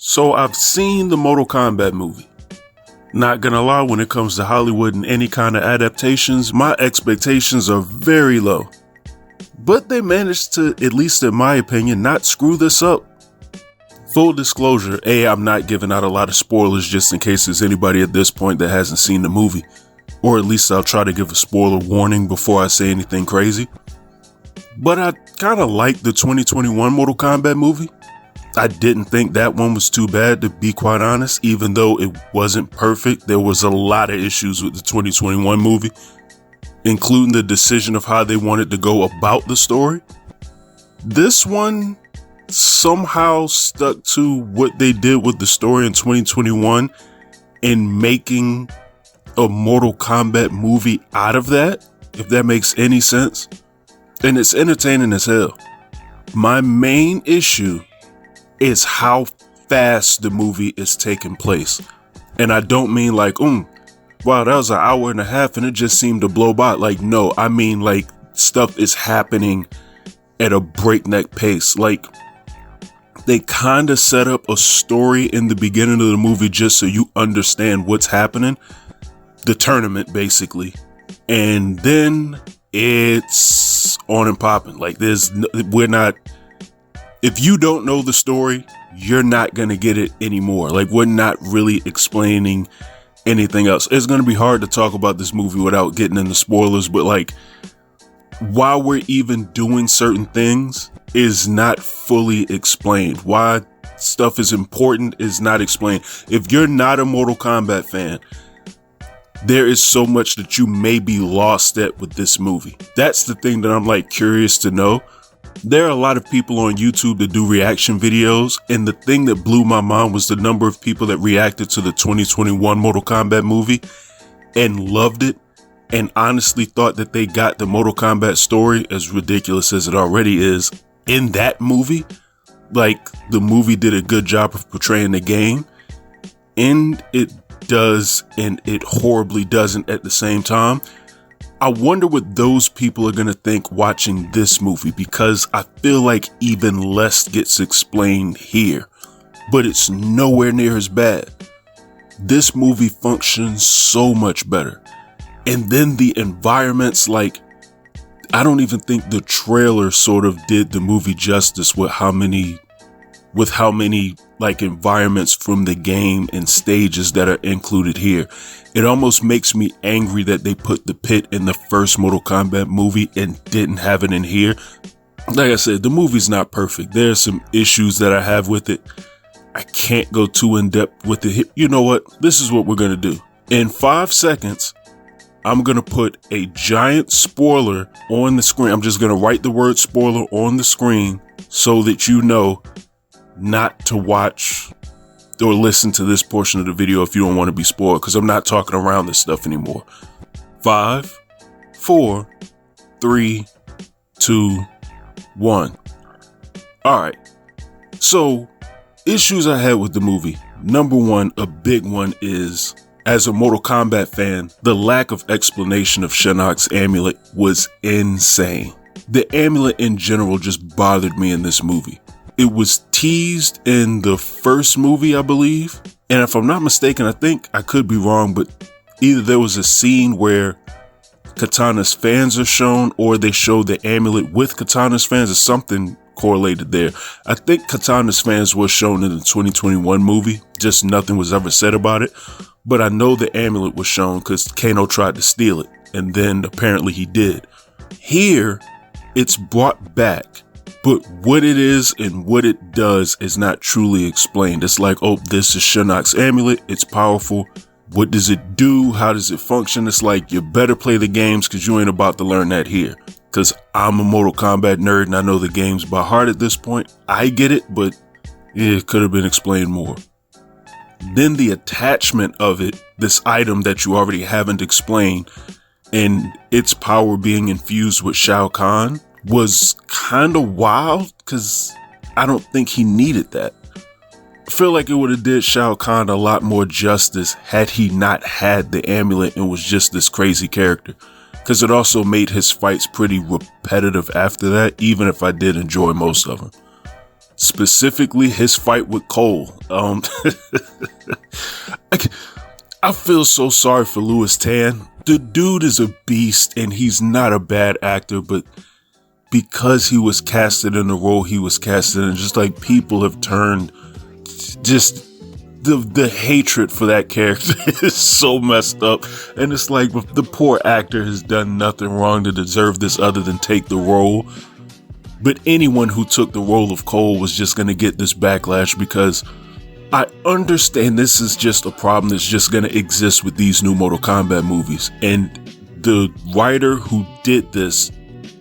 So I've seen the Mortal Kombat movie. Not gonna lie, when it comes to Hollywood and any kind of adaptations, my expectations are very low. But they managed to, at least in my opinion, not screw this up. Full disclosure, I'm not giving out a lot of spoilers just in case there's anybody at this point that hasn't seen the movie. Or at least I'll try to give a spoiler warning before I say anything crazy. But I kind of liked the 2021 Mortal Kombat movie. I didn't think that one was too bad, to be quite honest. Even though it wasn't perfect, there was a lot of issues with the 2021 movie, including the decision of how they wanted to go about the story. This one somehow stuck to what they did with the story in 2021 and making a Mortal Kombat movie out of that, if that makes any sense. And it's entertaining as hell. My main issue is how fast the movie is taking place. And I don't mean like, wow, that was an hour and a half and it just seemed to blow by. Like, no, I mean like stuff is happening at a breakneck pace. Like, they kind of set up a story in the beginning of the movie just so you understand what's happening. The tournament, basically. And then it's on and popping. Like, if you don't know the story, you're not going to get it anymore. Like, we're not really explaining anything else. It's going to be hard to talk about this movie without getting into spoilers, but like, why we're even doing certain things is not fully explained. Why stuff is important is not explained. If you're not a Mortal Kombat fan, there is so much that you may be lost at with this movie. That's the thing that I'm like curious to know. There are a lot of people on YouTube that do reaction videos, and the thing that blew my mind was the number of people that reacted to the 2021 Mortal Kombat movie and loved it and honestly thought that they got the Mortal Kombat story, as ridiculous as it already is, in that movie. Like, the movie did a good job of portraying the game, and it does, and it horribly doesn't at the same time. I wonder what those people are going to think watching this movie, because I feel like even less gets explained here, but it's nowhere near as bad. This movie functions so much better. And then the environments, like, I don't even think the trailer sort of did the movie justice with how many like environments from the game and stages that are included here. It almost makes me angry that they put the pit in the first Mortal Kombat movie and didn't have it in here. Like I said, the movie's not perfect. There's some issues that I have with it. I can't go too in depth with it. You know what? This is what we're going to do. In 5 seconds, I'm going to put a giant spoiler on the screen. I'm just going to write the word spoiler on the screen so that you know not to watch or listen to this portion of the video if you don't want to be spoiled, because I'm not talking around this stuff anymore. 5, 4, 3, 2, 1. All right. So, issues I had with the movie. Number one, a big one is, as a Mortal Kombat fan, the lack of explanation of Shinnok's amulet was insane. The amulet in general just bothered me in this movie. It was teased in the first movie, I believe. And if I'm not mistaken, I think I could be wrong, but either there was a scene where Katana's fans are shown, or they show the amulet with Katana's fans, or something correlated there. I think Katana's fans were shown in the 2021 movie, just nothing was ever said about it. But I know the amulet was shown because Kano tried to steal it, and then apparently he did. Here, it's brought back, but what it is and what it does is not truly explained. It's like, oh, this is Shinnok's amulet. It's powerful. What does it do? How does it function? It's like, you better play the games because you ain't about to learn that here. Because I'm a Mortal Kombat nerd and I know the games by heart at this point. I get it, but it could have been explained more. Then the attachment of it, this item that you already haven't explained, and its power being infused with Shao Kahn, was kind of wild because I don't think he needed that. I feel like it would have did Shao Kahn a lot more justice had he not had the amulet and was just this crazy character, because it also made his fights pretty repetitive after that, even if I did enjoy most of them. specifically his fight with Cole. I feel so sorry for Louis Tan. The dude is a beast and he's not a bad actor, but because he was casted in the role he was casted in, just like people have turned, just the hatred for that character is so messed up. And it's like the poor actor has done nothing wrong to deserve this other than take the role. But anyone who took the role of Cole was just going to get this backlash, because I understand this is just a problem that's just going to exist with these new Mortal Kombat movies. And the writer who did this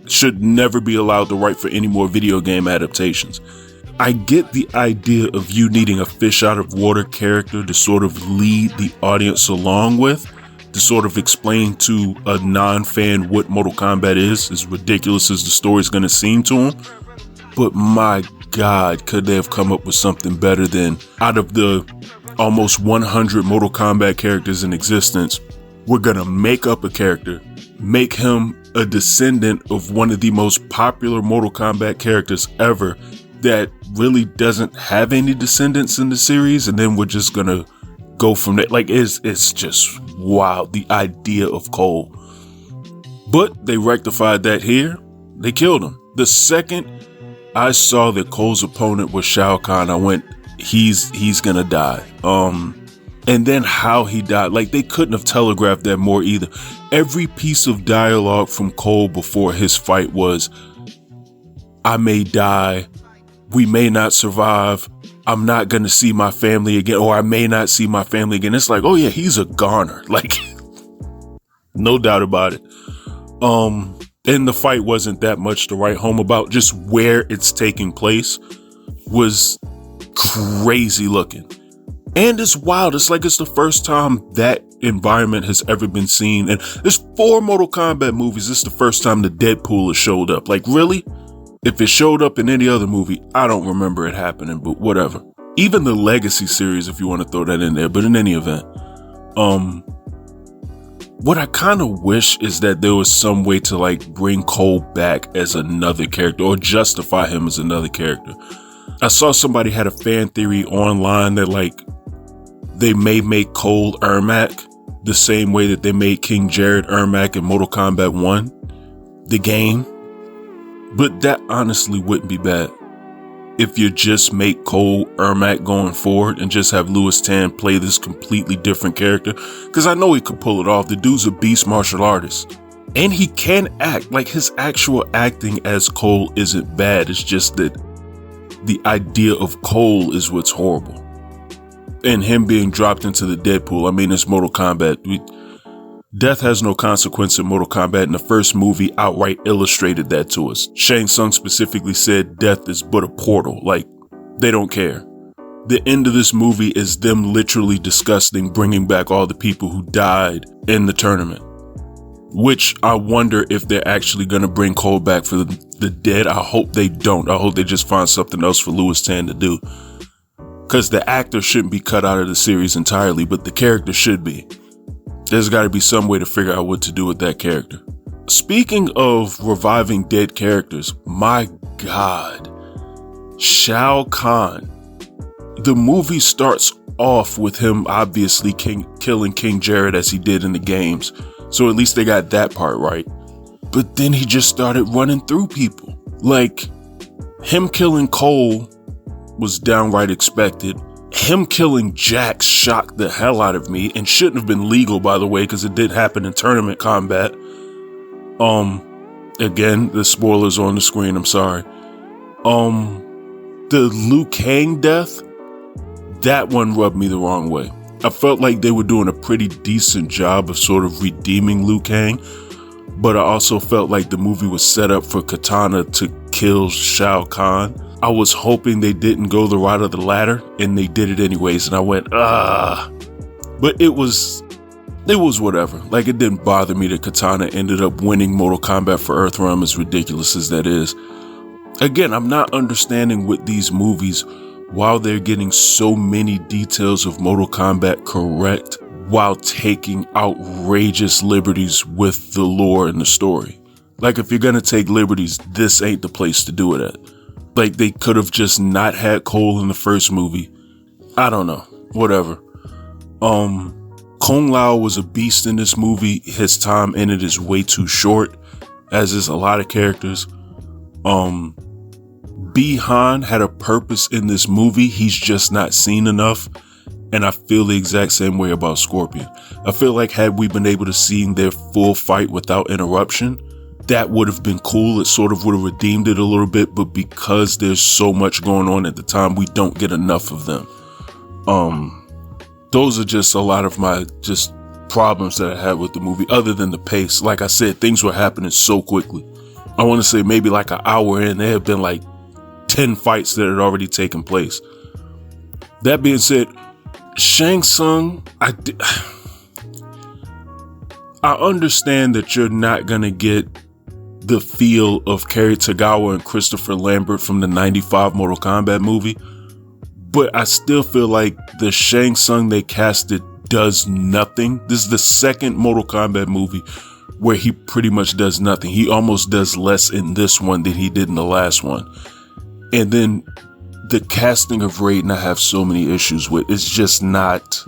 should never be allowed to write for any more video game adaptations. I get the idea of you needing a fish out of water character to sort of lead the audience along with, to sort of explain to a non-fan what Mortal Kombat is, as ridiculous as the story's going to seem to him. But my God, could they have come up with something better than, out of the almost 100 Mortal Kombat characters in existence, we're going to make up a character, make him a descendant of one of the most popular Mortal Kombat characters ever that really doesn't have any descendants in the series, and then we're just going to go from there. Like, it's just wild, the idea of Cole. But they rectified that here. They killed him. The second I saw that Cole's opponent was Shao Kahn, I went, he's gonna die. And then how he died, like, they couldn't have telegraphed that more either. Every piece of dialogue from Cole before his fight was, I may die, we may not survive, I'm not gonna see my family again, or I may not see my family again. It's like, oh yeah, he's a goner, like, no doubt about it. And the fight wasn't that much to write home about. Just where it's taking place was crazy looking. And it's wild. It's like it's the first time that environment has ever been seen. And there's 4 Mortal Kombat movies. This is the first time the Deadpool has showed up. Like, really? If it showed up in any other movie, I don't remember it happening, but whatever. Even the Legacy series, if you want to throw that in there. But in any event, what I kind of wish is that there was some way to, like, bring Cole back as another character, or justify him as another character. I saw somebody had a fan theory online that, like, they may make Cole Ermac the same way that they made King Jared Ermac in Mortal Kombat 1, the game. But that honestly wouldn't be bad. If you just make Cole Ermac going forward and just have Louis Tan play this completely different character, because I know he could pull it off. The dude's a beast martial artist. And he can act. Like, his actual acting as Cole isn't bad. It's just that the idea of Cole is what's horrible. And him being dropped into the Deadpool, I mean, it's Mortal Kombat. Death has no consequence in Mortal Kombat, and the first movie outright illustrated that to us. Shang Tsung specifically said death is but a portal. Like, they don't care. The end of this movie is them literally disgusting bringing back all the people who died in the tournament. Which I wonder if they're actually going to bring Cole back for the dead. I hope they don't. I hope they just find something else for Louis Tan to do. Because the actor shouldn't be cut out of the series entirely, but the character should be. There's got to be some way to figure out what to do with that character. Speaking of reviving dead characters, my God, Shao Kahn. The movie starts off with him obviously killing King Jared as he did in the games. So at least they got that part right. But then he just started running through people. Like, him killing Cole was downright expected. Him killing Jax shocked the hell out of me, and shouldn't have been legal, by the way, because it did happen in tournament combat. Again, the spoilers on the screen, I'm sorry. The Liu Kang death, that one rubbed me the wrong way. I felt like they were doing a pretty decent job of sort of redeeming Liu Kang, but I also felt like the movie was set up for Katana to kill Shao Kahn. I was hoping they didn't go the route of the latter, and they did it anyways, and I went, But it was whatever. Like, it didn't bother me that Katana ended up winning Mortal Kombat for Earthrealm, as ridiculous as that is. Again, I'm not understanding with these movies, while they're getting so many details of Mortal Kombat correct, while taking outrageous liberties with the lore and the story. Like, if you're gonna take liberties, this ain't the place to do it at. Like, they could have just not had Cole in the first movie. I don't know. Whatever. Kung Lao was a beast in this movie. His time in it is way too short, as is a lot of characters. Bi-Han had a purpose in this movie. He's just not seen enough. And I feel the exact same way about Scorpion. I feel like had we been able to see their full fight without interruption, that would have been cool. It sort of would have redeemed it a little bit, but because there's so much going on at the time, we don't get enough of them. Those are just a lot of my just problems that I had with the movie, other than the pace. Like I said, things were happening so quickly. I want to say maybe like an hour in, there have been like 10 fights that had already taken place. That being said, Shang Tsung, I understand that you're not going to get the feel of Cary Tagawa and Christopher Lambert from the 95 Mortal Kombat movie, but I still feel like the Shang Tsung they casted does nothing. This is the second Mortal Kombat movie where he pretty much does nothing. He almost does less in this one than he did in the last one. And then the casting of Raiden, I have so many issues with. It's just not,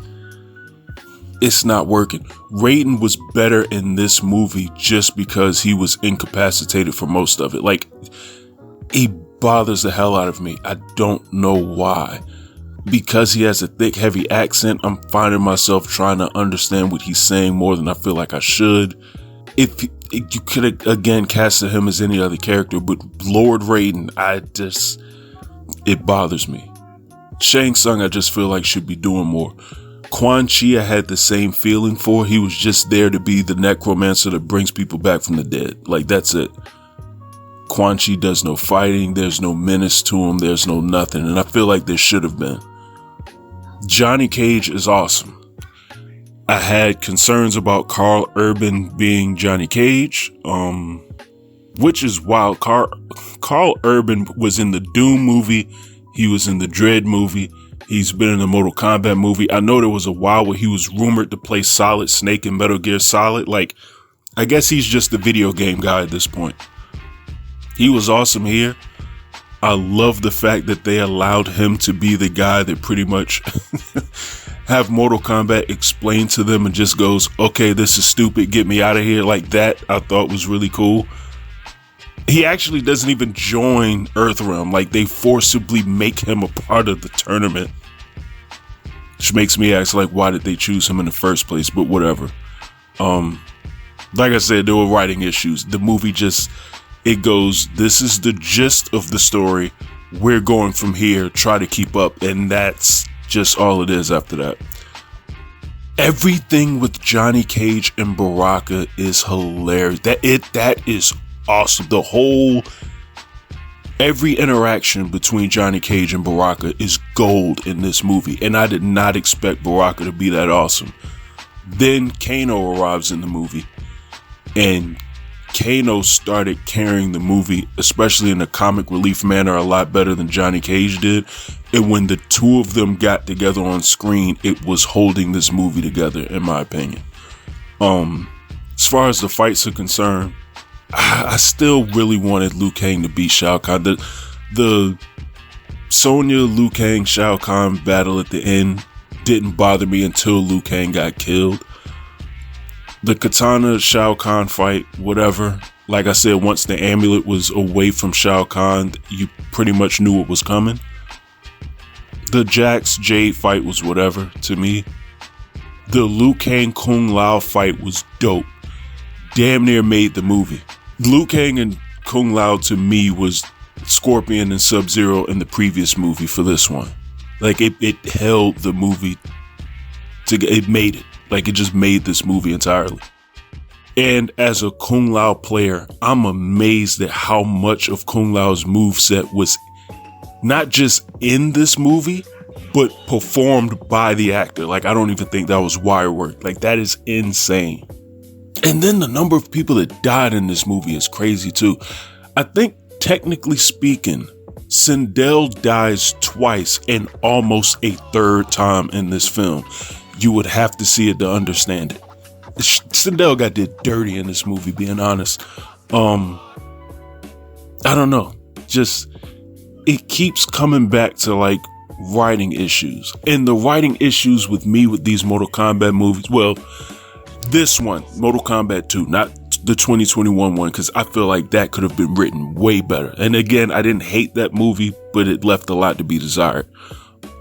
it's not working. Raiden was better in this movie just because he was incapacitated for most of it. Like, he bothers the hell out of me. I don't know why. Because he has a thick, heavy accent, I'm finding myself trying to understand what he's saying more than I feel like I should. If you could have, again, casted him as any other character, but Lord Raiden, it bothers me. Shang Tsung, I just feel like should be doing more. Quan Chi, I had the same feeling for. He was just there to be the necromancer that brings people back from the dead. Like, that's it. Quan Chi does no fighting. There's no menace to him. There's no nothing. And I feel like there should have been. Johnny Cage is awesome. I had concerns about Carl Urban being Johnny Cage, which is wild. Carl Urban was in the Doom movie. He was in the Dread movie. He's been in the Mortal Kombat movie. I know there was a while where he was rumored to play Solid Snake in Metal Gear Solid. Like, I guess he's just the video game guy at this point. He was awesome here. I love the fact that they allowed him to be the guy that pretty much have Mortal Kombat explain to them and just goes, okay, this is stupid, get me out of here. Like, that I thought was really cool. He actually doesn't even join Earthrealm. Like, they forcibly make him a part of the tournament, which makes me ask, like, why did they choose him in the first place? But whatever. Like I said, there were writing issues. The movie just, it goes, this is the gist of the story. We're going from here. Try to keep up. And that's just all it is after that. Everything with Johnny Cage and Baraka is hilarious. That is awesome. Every interaction between Johnny Cage and Baraka is gold in this movie. And I did not expect Baraka to be that awesome. Then Kano arrives in the movie. And Kano started carrying the movie, especially in a comic relief manner, a lot better than Johnny Cage did. And when the two of them got together on screen, it was holding this movie together, in my opinion. As far as the fights are concerned, I still really wanted Liu Kang to beat Shao Kahn. The Sonya, Liu Kang, Shao Kahn battle at the end didn't bother me until Liu Kang got killed. The Katana Shao Kahn fight, whatever. Like I said, once the amulet was away from Shao Kahn, you pretty much knew what was coming. The Jax Jade fight was whatever to me. The Liu Kang Kung Lao fight was dope. Damn near made the movie. Liu Kang and Kung Lao to me was Scorpion and Sub-Zero in the previous movie for this one. Like, it held the movie it made it. Like, it just made this movie entirely. And as a Kung Lao player, I'm amazed at how much of Kung Lao's moveset was not just in this movie, but performed by the actor. Like, I don't even think that was wire work. Like, that is insane. And then the number of people that died in this movie is crazy too. I think, technically speaking, Sindel dies twice and almost a third time in this film. You would have to see it to understand it. Sindel got did dirty in this movie, being honest. I don't know. Just it keeps coming back to like writing issues. And the writing issues with me with these Mortal Kombat movies, well, this one, Mortal Kombat 2, not the 2021 one, because I feel like that could have been written way better. And again, I didn't hate that movie, but it left a lot to be desired.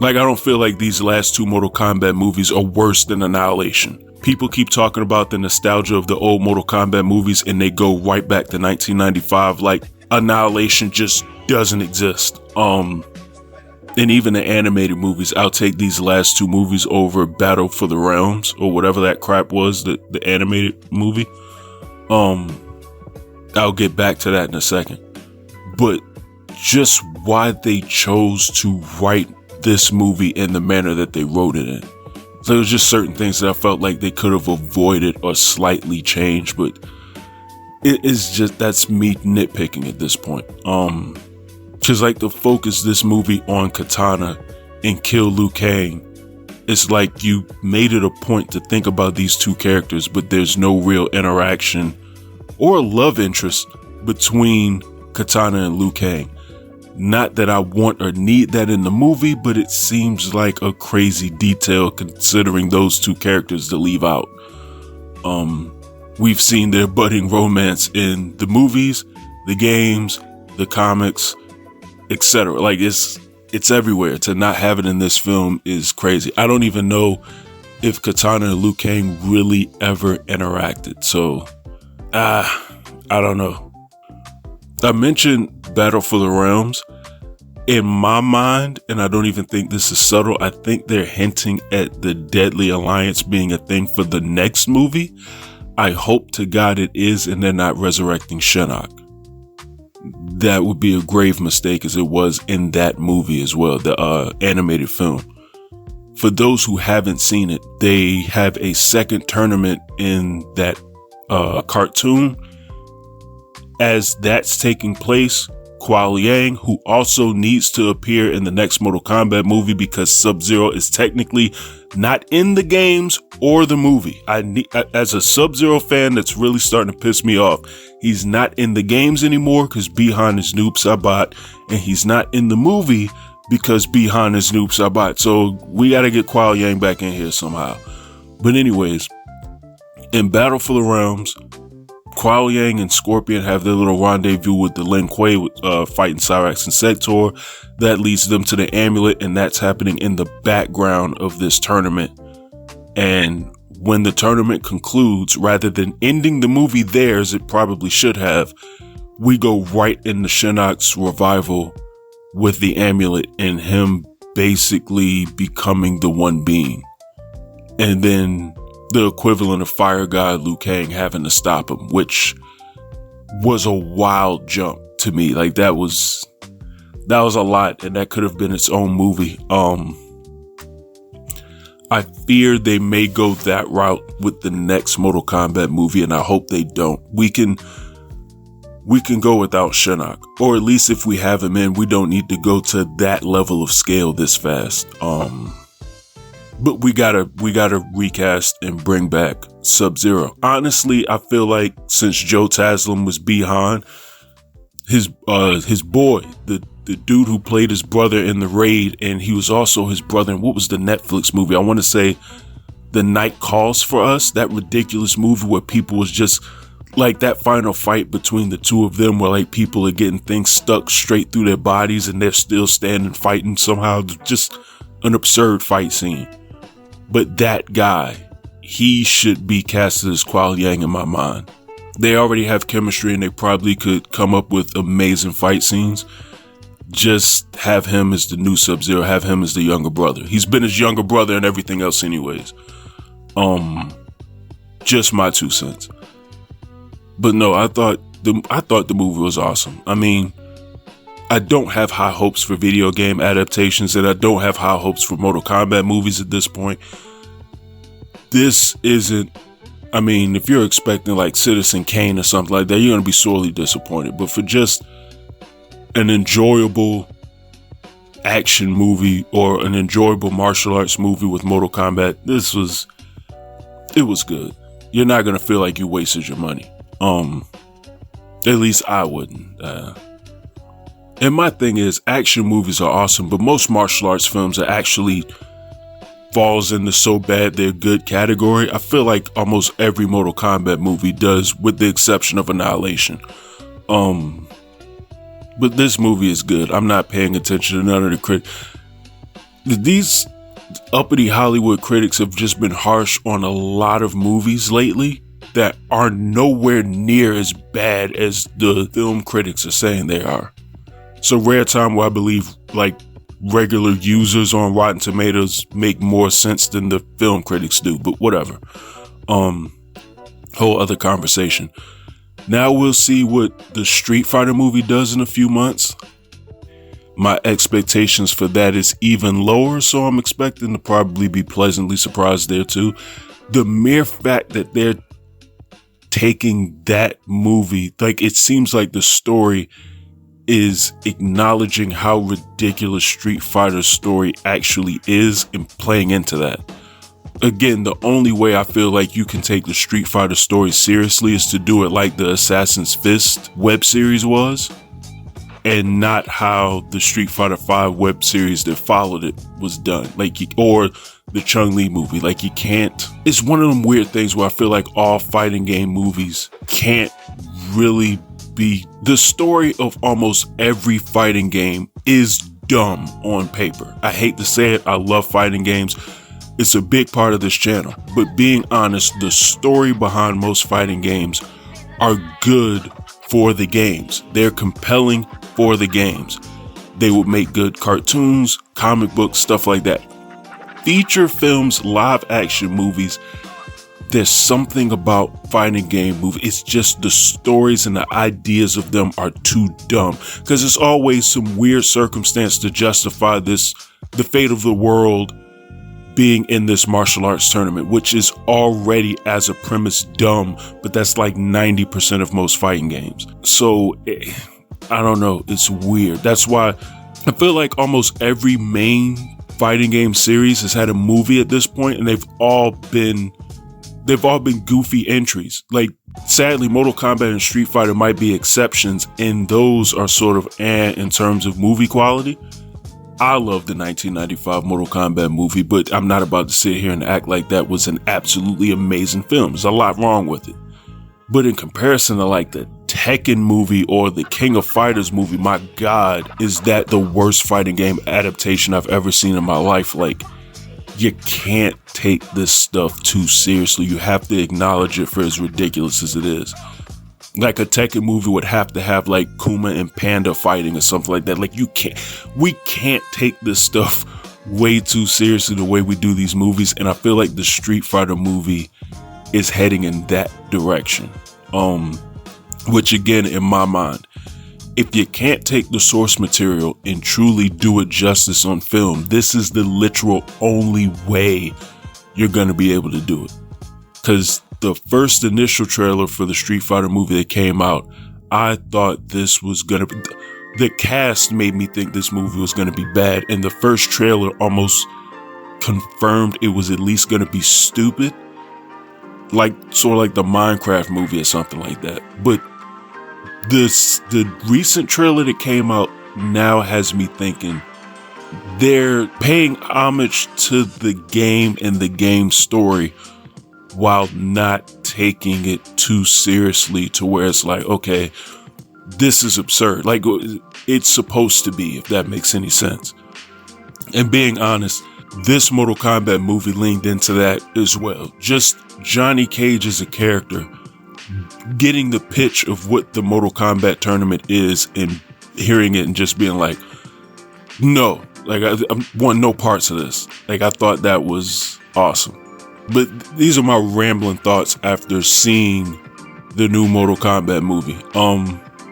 Like, I don't feel like these last two Mortal Kombat movies are worse than Annihilation. People keep talking about the nostalgia of the old Mortal Kombat movies, and they go right back to 1995 like Annihilation just doesn't exist. And even the animated movies, I'll take these last two movies over Battle for the Realms or whatever that crap was, the animated movie. I'll get back to that in a second. But just why they chose to write this movie in the manner that they wrote it in. So there was just certain things that I felt like they could have avoided or slightly changed, but it is just, that's me nitpicking at this point. Just like to focus this movie on Katana and kill Liu Kang. It's like you made it a point to think about these two characters, but there's no real interaction or love interest between Katana and Liu Kang. Not that I want or need that in the movie, but it seems like a crazy detail considering those two characters to leave out. We've seen their budding romance in the movies, the games, the comics, etc. Like it's everywhere. To not have it in this film is crazy. I don't even know if Katana and Liu Kang really ever interacted. So, I don't know. I mentioned Battle for the Realms. In my mind, and I don't even think this is subtle, I think they're hinting at the Deadly Alliance being a thing for the next movie. I hope to God it is, and they're not resurrecting Shinnok. That would be a grave mistake, as it was in that movie as well, the animated film. For those who haven't seen it, they have a second tournament in that cartoon. As that's taking place, Kuo Yang, who also needs to appear in the next Mortal Kombat movie because Sub-Zero is technically not in the games or the movie. As a Sub-Zero fan, that's really starting to piss me off. He's not in the games anymore because Bihan is Noob Saibot, and he's not in the movie because Bihan is Noob Saibot. So we got to get Kuo Yang back in here somehow. But anyways, in Battle for the Realms, Kuo Yang and Scorpion have their little rendezvous with the Lin Kuei fighting Cyrax and Sector. That leads them to the amulet, and that's happening in the background of this tournament. And when the tournament concludes, rather than ending the movie there as it probably should have, we go right into Shinnok's revival with the amulet and him basically becoming the one being. And then the equivalent of Fire God Liu Kang having to stop him, which was a wild jump to me. Like that was a lot, and that could have been its own movie. I fear they may go that route with the next Mortal Kombat movie, and I hope they don't. We can go without Shinnok, or at least if we have him in, we don't need to go to that level of scale this fast. But we gotta recast and bring back Sub-Zero. Honestly, I feel like since Joe Taslim was Bihan, his boy, the dude who played his brother in the Raid, and he was also his brother in what was the Netflix movie? I want to say The Night Calls for Us, that ridiculous movie where people was just like that final fight between the two of them where like people are getting things stuck straight through their bodies and they're still standing fighting somehow. Just an absurd fight scene. But that guy, he should be casted as Kuo Yang in my mind. They already have chemistry and they probably could come up with amazing fight scenes. Just have him as the new Sub-Zero, have him as the younger brother. He's been his younger brother and everything else anyways. Just my 2 cents. But no, I thought the movie was awesome. I mean, I don't have high hopes for video game adaptations, and I don't have high hopes for Mortal Kombat movies at this point. This isn't, I mean, if you're expecting like Citizen Kane or something like that, you're going to be sorely disappointed. But for just an enjoyable action movie or an enjoyable martial arts movie with Mortal Kombat, it was good. You're not going to feel like you wasted your money. At least I wouldn't. And my thing is, action movies are awesome, but most martial arts films are actually falls in the so bad they're good category. I feel like almost every Mortal Kombat movie does, with the exception of Annihilation. But this movie is good. I'm not paying attention to none of the critics. These uppity Hollywood critics have just been harsh on a lot of movies lately that are nowhere near as bad as the film critics are saying they are. It's a rare time where I believe like regular users on Rotten Tomatoes make more sense than the film critics do, but whatever. Whole other conversation. Now we'll see what the Street Fighter movie does in a few months. My expectations for that is even lower, so I'm expecting to probably be pleasantly surprised there too. The mere fact that they're taking that movie, like it seems like the story is acknowledging how ridiculous Street Fighter's story actually is and playing into that. Again, the only way I feel like you can take the Street Fighter story seriously is to do it like the Assassin's Fist web series was, and not how the Street Fighter V web series that followed it was done. Or the Chun-Li movie. Like, you can't. It's one of them weird things where I feel like all fighting game movies can't really be. The story of almost every fighting game is dumb on paper. I hate to say it. I love fighting games. It's a big part of this channel. But being honest, the story behind most fighting games are good for the games. They're compelling for the games. They would make good cartoons, comic books, stuff like that. Feature films, live action movies, there's something about fighting game movies. It's just the stories and the ideas of them are too dumb. Because there's always some weird circumstance to justify this, the fate of the world being in this martial arts tournament, which is already as a premise dumb, but that's like 90% of most fighting games. So I don't know. It's weird. That's why I feel like almost every main fighting game series has had a movie at this point, and they've all been goofy entries. Like, sadly, Mortal Kombat and Street Fighter might be exceptions, and those are sort of in terms of movie quality. I love the 1995 Mortal Kombat movie, but I'm not about to sit here and act like that was an absolutely amazing film. There's a lot wrong with it. But in comparison to like the Tekken movie or the King of Fighters movie, my God, is that the worst fighting game adaptation I've ever seen in my life. Like, you can't take this stuff too seriously. You have to acknowledge it for as ridiculous as it is. Like a Tekken movie would have to have like Kuma and Panda fighting or something like that. Like, we can't take this stuff way too seriously the way we do these movies. And I feel like the Street Fighter movie is heading in that direction. Which again, in my mind, if you can't take the source material and truly do it justice on film, this is the literal only way you're going to be able to do it. Because the first initial trailer for the Street Fighter movie that came out, I thought this was going to be, the cast made me think this movie was going to be bad. And the first trailer almost confirmed it was at least going to be stupid. Like, sort of like the Minecraft movie or something like that. But the recent trailer that came out now has me thinking they're paying homage to the game and the game story while not taking it too seriously to where it's like, okay, this is absurd. Like, it's supposed to be, if that makes any sense. And being honest, this Mortal Kombat movie leaned into that as well. Just Johnny Cage as a character, getting the pitch of what the Mortal Kombat tournament is and hearing it and just being like, no, like I want no parts of this. Like, I thought that was awesome. But these are my rambling thoughts after seeing the new Mortal Kombat movie.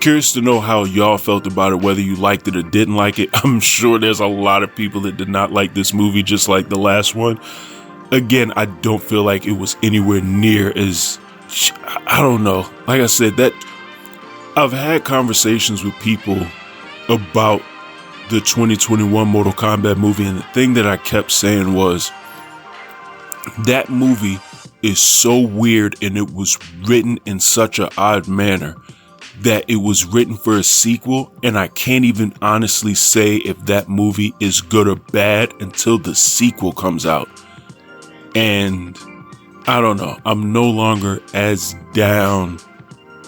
Curious to know how y'all felt about it, whether you liked it or didn't like it. I'm sure there's a lot of people that did not like this movie, just like the last one. Again, I don't feel like it was anywhere near as, I don't know. Like I said, that I've had conversations with people about the 2021 Mortal Kombat movie, and the thing that I kept saying was, that movie is so weird and it was written in such an odd manner that it was written for a sequel, and I can't even honestly say if that movie is good or bad until the sequel comes out. And I don't know, I'm no longer as down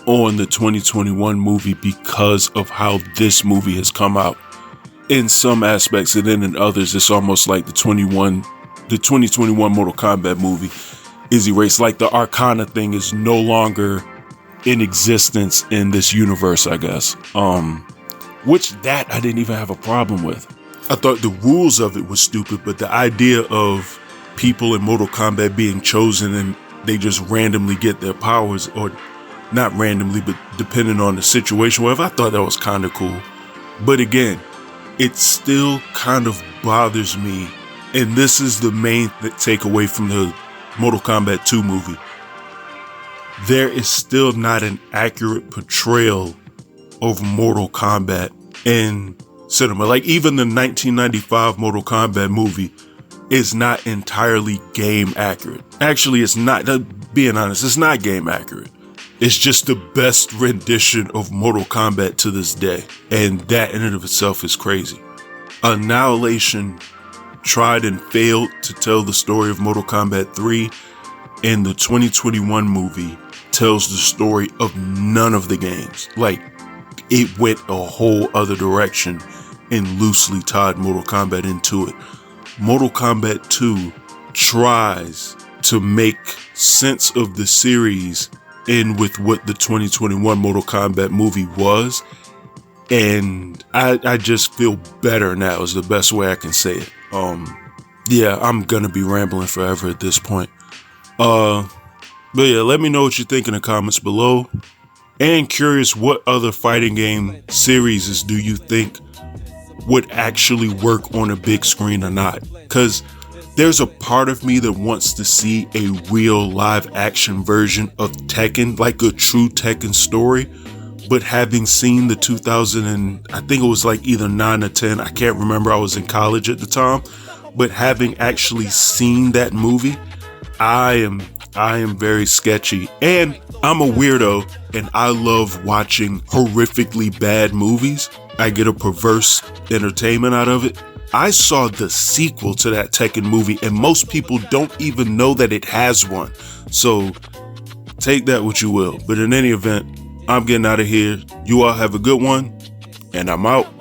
on the 2021 movie because of how this movie has come out. In some aspects, and then in others, it's almost like the 2021 Mortal Kombat movie is erased. Like the Arcana thing is no longer in existence in this universe, I guess. Which that I didn't even have a problem with. I thought the rules of it was stupid, but the idea of people in Mortal Kombat being chosen and they just randomly get their powers, or not randomly, but depending on the situation, whatever, I thought that was kind of cool. But again, it still kind of bothers me, and this is the main takeaway from the Mortal Kombat 2 movie. There is still not an accurate portrayal of Mortal Kombat in cinema. Like even the 1995 Mortal Kombat movie is not entirely game accurate. Actually, it's not, being honest, it's not game accurate. It's just the best rendition of Mortal Kombat to this day. And that in and of itself is crazy. Annihilation tried and failed to tell the story of Mortal Kombat 3. And the 2021 movie tells the story of none of the games. Like, it went a whole other direction and loosely tied Mortal Kombat into it. Mortal Kombat 2 tries to make sense of the series in with what the 2021 Mortal Kombat movie was, and I just feel better now is the best way I can say it. Yeah, I'm gonna be rambling forever at this point. But yeah, let me know what you think in the comments below, and curious what other fighting game series do you think would actually work on a big screen or not, because there's a part of me that wants to see a real live action version of Tekken, like a true Tekken story. But having seen the 2000 and I think it was like either 9 or 10, I can't remember, I was in college at the time, but having actually seen that movie, I am very sketchy, and I'm a weirdo, and I love watching horrifically bad movies. I get a perverse entertainment out of it. I saw the sequel to that Tekken movie, and most people don't even know that it has one. So take that what you will. But in any event, I'm getting out of here. You all have a good one, and I'm out.